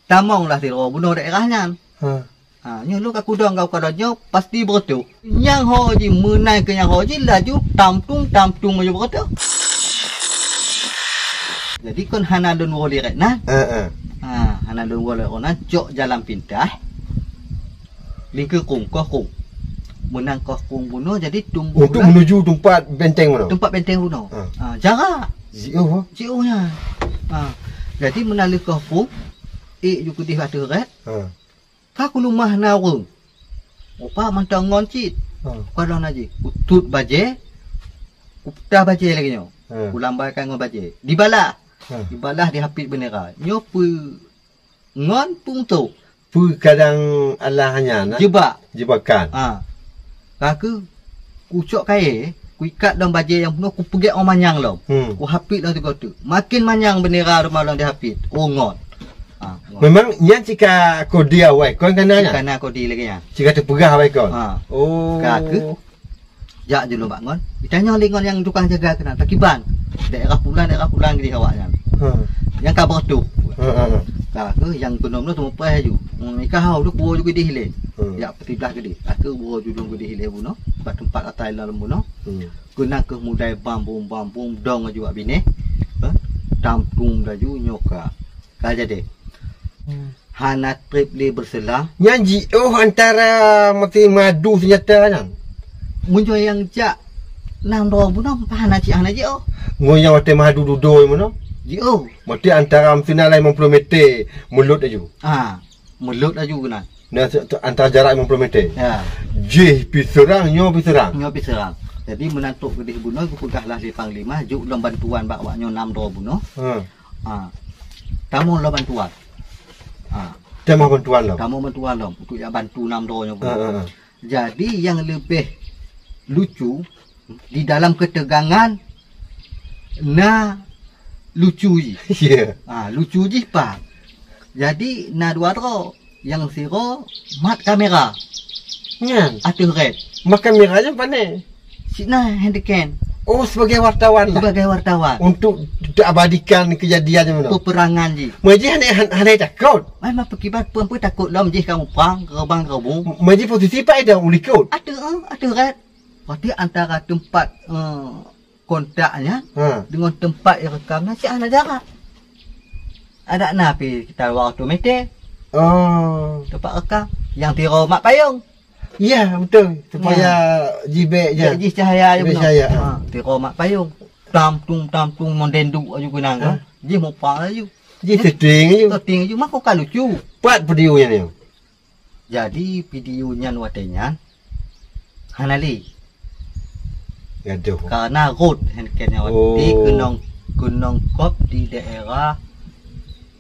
tamong lah tiro bunuh daerahnya. Nyo lu kaku dong kau kadanya pasti betul. Yang hoji menai ke yang hoji laju tamtung aja betul. Jadi kon hana don woli rek nah. Hana don woli ona cok jalan pindah. Lingke kung menang kung bunuh jadi tumbuh untuk menuju tempat benteng bunuh. Tempat benteng bunuh. Jarak. Jauh nya. Jadi menalu kung juga di hatu rek. Kaku lumah nawung. Opa mantang ngoncit. Kalau naji utut baje. Upta baje lagi nyo. Ulambai kan ngon baje. Dibalah. Dibalah dihapit benera. Nyo pu ngon pung tu. Pu kadang Allahnya nak. Jebakan. Kaku kucok kaye. Ku ikat dalam baje yang penuh. Ku pergi orang manyang lau. Ku hapit lau tu. Makin manyang benera rumah lau dihapit. Oh ngon. Memang yang jika kodi awak kau kananya. Kana kodi lagi ya. Jika terpegah awak kau. Oh. Kaku. Jak dulu bangun. Ditanya lingon yang tukang jaga kena takiban. Daerah pulang di awaknya. Yang kabar tu. Kaku yang gunung tu tempat aju. Mereka hau tu buah juga dihile. Ya peti belah gede. Aku buah judung gede dihile buno. Tempat tempat atas dalam buno. Guna ke mudai bambung dong juga bini. Tampung laju nyoka. Kau jadi. Hana trip li berselang nyanyi antara mati madu senjata kan muncul yang jak nang do buno hana ci hana je ngonya mati madu dudoi mono je mati antara mtina lain 50 meter mulut aju mulut aju kena nah antara jarak 50 meter ya je piserang nyo piserang jadi menantuk gede buno ku pegahlah di panglima juk dalam bantuan bak waknyo 6 do buno tamu lo bantuan Kamu bantuan lo. Untuk yang bantu 6 doanya. Jadi yang lebih lucu di dalam ketegangan lucu ji. Lucu ji pak. Jadi dua ro yang siro mat kamera. Nyan. Atuh red. Mat kameranya pane. Sina handikan. Oh sebagai wartawan lah. Sebagai wartawan. Untuk abadikan kejadiannya mana? Peperangan ji. Maji hanya takut. Memang pekibat pun takut lah maji kamu perang kerbang kerbung. Maji posisi pak ada ulikut. Ada red. Berarti antara tempat kontaknya dengan tempat yang rekamnya si ada jarak. Ada napi kita waktu meter. Tempat rekam yang tiro mak payung. Ya betul supaya jibek je. Jadi cahaya je benar. Tiro mak payung. Tamtung mondenduk aju kunang. Ji mau pang aju. Ji setting aju mak kok lucu. Buat videonya ni. Jadi videonya watenya hanali. Gaduh. Karena road handkenya di gunung kop di daerah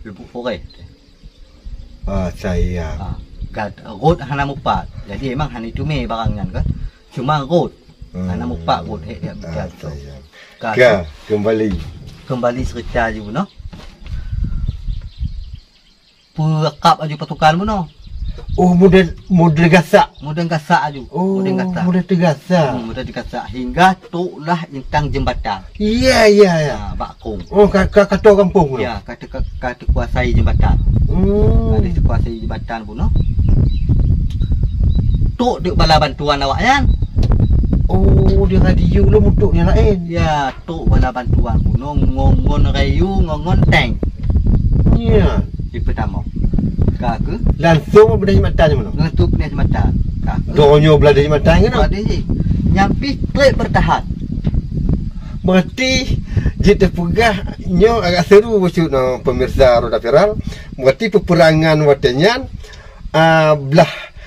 Lubuk Forest. Saya. Road hana mupat. Jadi emang hana itu me barangnya kan. Cuma road hana mupat road dia bicara tu. Kembali cerita je buno. Perekap aju patukan buno. Oh model gasak. Model gasak aju. Model tergasak. Model tergasak hingga tuklah intang jembatan. Ya. Bakung. Oh kata kampung. Ya, kata kuasai jembatan. Kata kuasai jembatan buno. Tuk duk bala bantuan awaknya. Oh dia radio lo mutuknya lain. Ya, tuk bala bantuan buno ngongon rayu ngongon tank. Ya. Di pertama. Kaku langsung berada jembatan mana? Langsung berada jembatan. Kaku. Donyo berada jembatan kan? Berada je. Nyampi trip bertahan. Berarti jika terpegah nyo agak seru maksud no pemirsa Roda Viral. Berarti peperangan watenya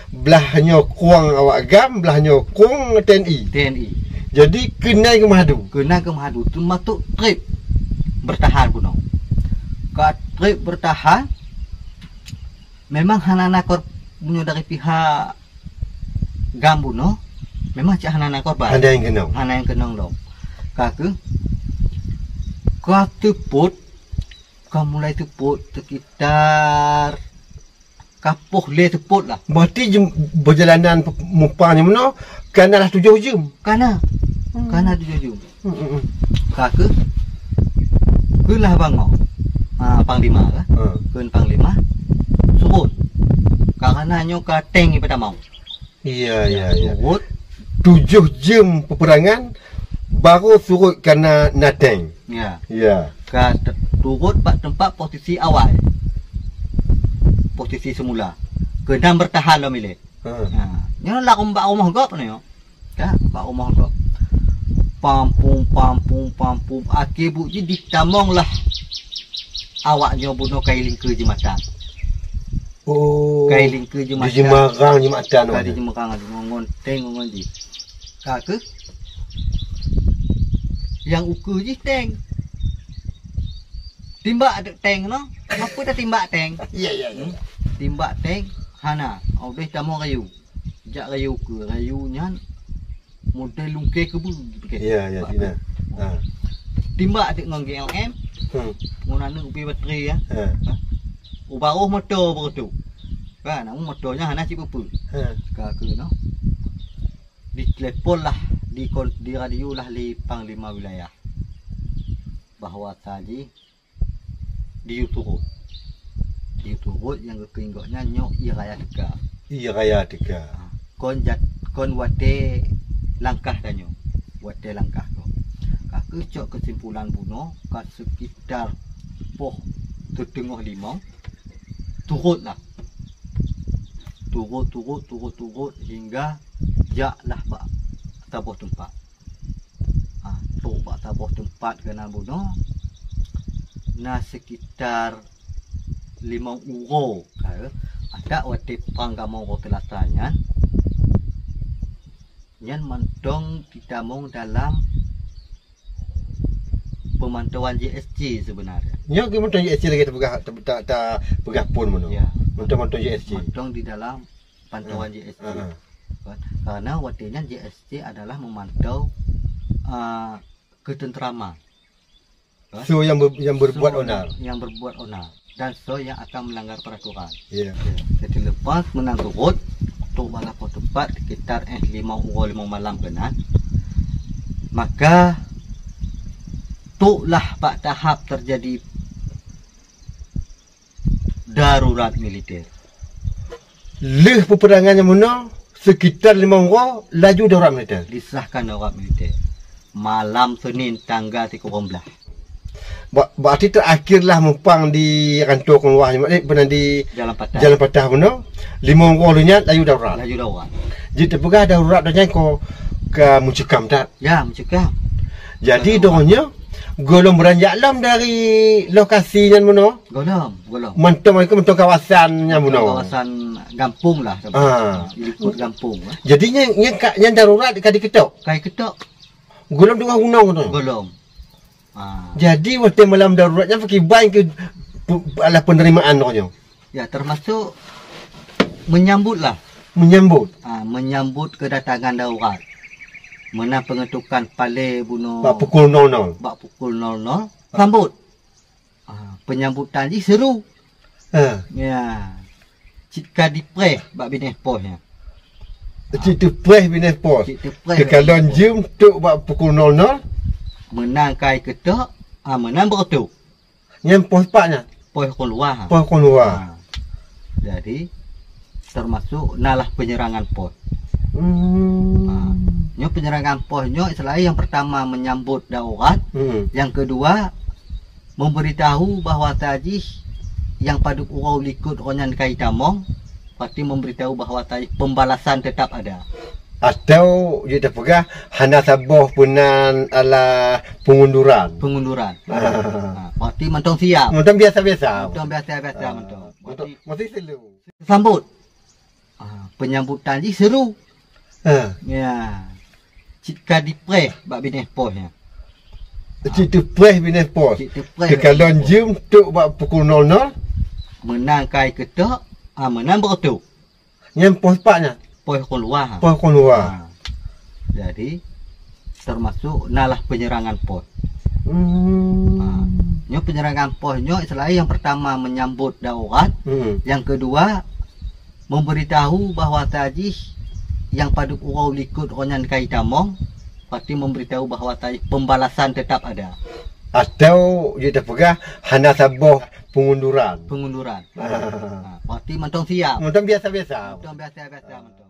belahnya kuang awak agam, belahnya kuang TNI. Jadi kena ke Mahadu. Termasuk trip bertahan pun. Kalau trip bertahan memang hanana kor punya dari pihak Gambu no. Memang cak hanana korban. Hana yang kenang dong. Kaku. Kau teput. Kau mulai teput sekitar kapuh le teput lah. Berarti perjalanan mupanya mana? Kanalah 7 jam. Kana 7 jam. Kaku. Kulah bango. Panglima lah. Kun panglima. maknanya kateng pada mau. Iya, iya. Turut 7 jam peperangan baru surut karena nateng. ya. Ya. Turut pak tempat posisi awal. Posisi semula. Kena bertahan lo milih. Nyo lah mbak rumah gop ni yo. Ya, mbak rumah gop. Pampung akhir bu ji ditamong lah. Awaknya bunuh kailing ke jematan. Oh. Kailing ke jematan. Di Jemarang jematan. Di Jemarang di ngongon ji. Ke yang ukur ji teng. Timbak ada teng no. Apa dah timbak teng? Iya. Timbak teng hana. Au deh tamong kayu. Jak kayu ke kayunya model lungke ke bu. Iya, Cina. Timbak adik ngong GLM. Ngunana upi baterai ya. Ubaruh motor begitu. Kan, namun motornya hana si pupu. Ke no. Di telepon lah, di radio lah di Panglima Wilayah. Bahwa tadi di YouTube yang keinggotnya nyok iraya tiga. Iraya tiga. Kon wate langkah danyo. Wate langkah ko. Kaku cok kesimpulan buno kat sekitar poh tetengah limau. Turut lah. Turut hingga jak lah bak tabuh tempat. Tu bak tabuh tempat kena buno. Na sekitar 5 euro ada wate panggamong hotelatanya nyan mantong ditamong dalam pemantauan JSC sebenarnya. Nyo ke mantong JSC lagi tak pegah pun mono. Ya. Mantong JSC. Mantong di dalam pantauan JSC. Karena watenya JSC adalah memantau ketentraman. So yang berbuat onar. Yang berbuat onar dan so yang akan melanggar peraturan. Iya. Jadi lepas menang turut untuk balapo tepat sekitar 5 malam benar. Maka tuklah pak tahap terjadi darurat militer. Leh peperangannya mono sekitar 5 orang laju darurat militer. Disahkan darurat militer. Malam Senin tanggal 13. Berarti terakhirlah mempang di kantor keluar pernah di Jalan Patah mono 5 orang lunya laju darurat. Jadi terpegah darurat dan ko ke mencekam tak? Ya, mencekam. Jadi doanya golong beranjak lam dari lokasinya mono. Golong. Mentong kawasannya mono. Kawasan Gampung lah. Ikut Gampung. Jadinya yang darurat dekat diketok. Kayak ketok. Golong tengah gunung tu. Golong. Jadi waktu malam daruratnya pakai baik ke alah penerimaan doanya. Ya, termasuk menyambutlah. Menyambut kedatangan darurat. Mana pengetukan pale bunuh bak pukul 00. Sambut. Penyambutan ji seru. Ya. Cika dipres bak bineh posnya. Cik dipres bineh pos. Kekalon jam tu bak pukul 00 menang kai ketok, menang begitu. Yang pos paknya. Pos keluar. Jadi termasuk nalah penyerangan pos. Nyo penyerangan pos nyo selain yang pertama menyambut darurat, yang kedua memberitahu bahwa tadi yang paduk urau likut ronyan kai tamong, pasti memberitahu bahwa tadi pembalasan tetap ada. Atau dia terpegah hana saboh punan ala pengunduran. Pasti mentong siap. Mentong biasa-biasa. Mentong. Mesti selalu. Sambut. Penyambutan ji seru. Ya. Cika dipres bak bineh posnya. Cik dipres bineh pos. Kekalon jam tu bak pukul 00 menang kai ketok, menang begitu. Yang pos paknya. Pos keluar. Jadi termasuk nalah penyerangan pos. Nyo penyerangan pos nyo selain yang pertama menyambut darurat, yang kedua memberitahu bahwa tadi yang paduk urau likut ronyan kai tamong, pasti memberitahu bahwa tadi pembalasan tetap ada. atau kita pegah hana saboh pengunduran. Berarti mentong siap. Mentong biasa-biasa. Mentong biasa-biasa mentong.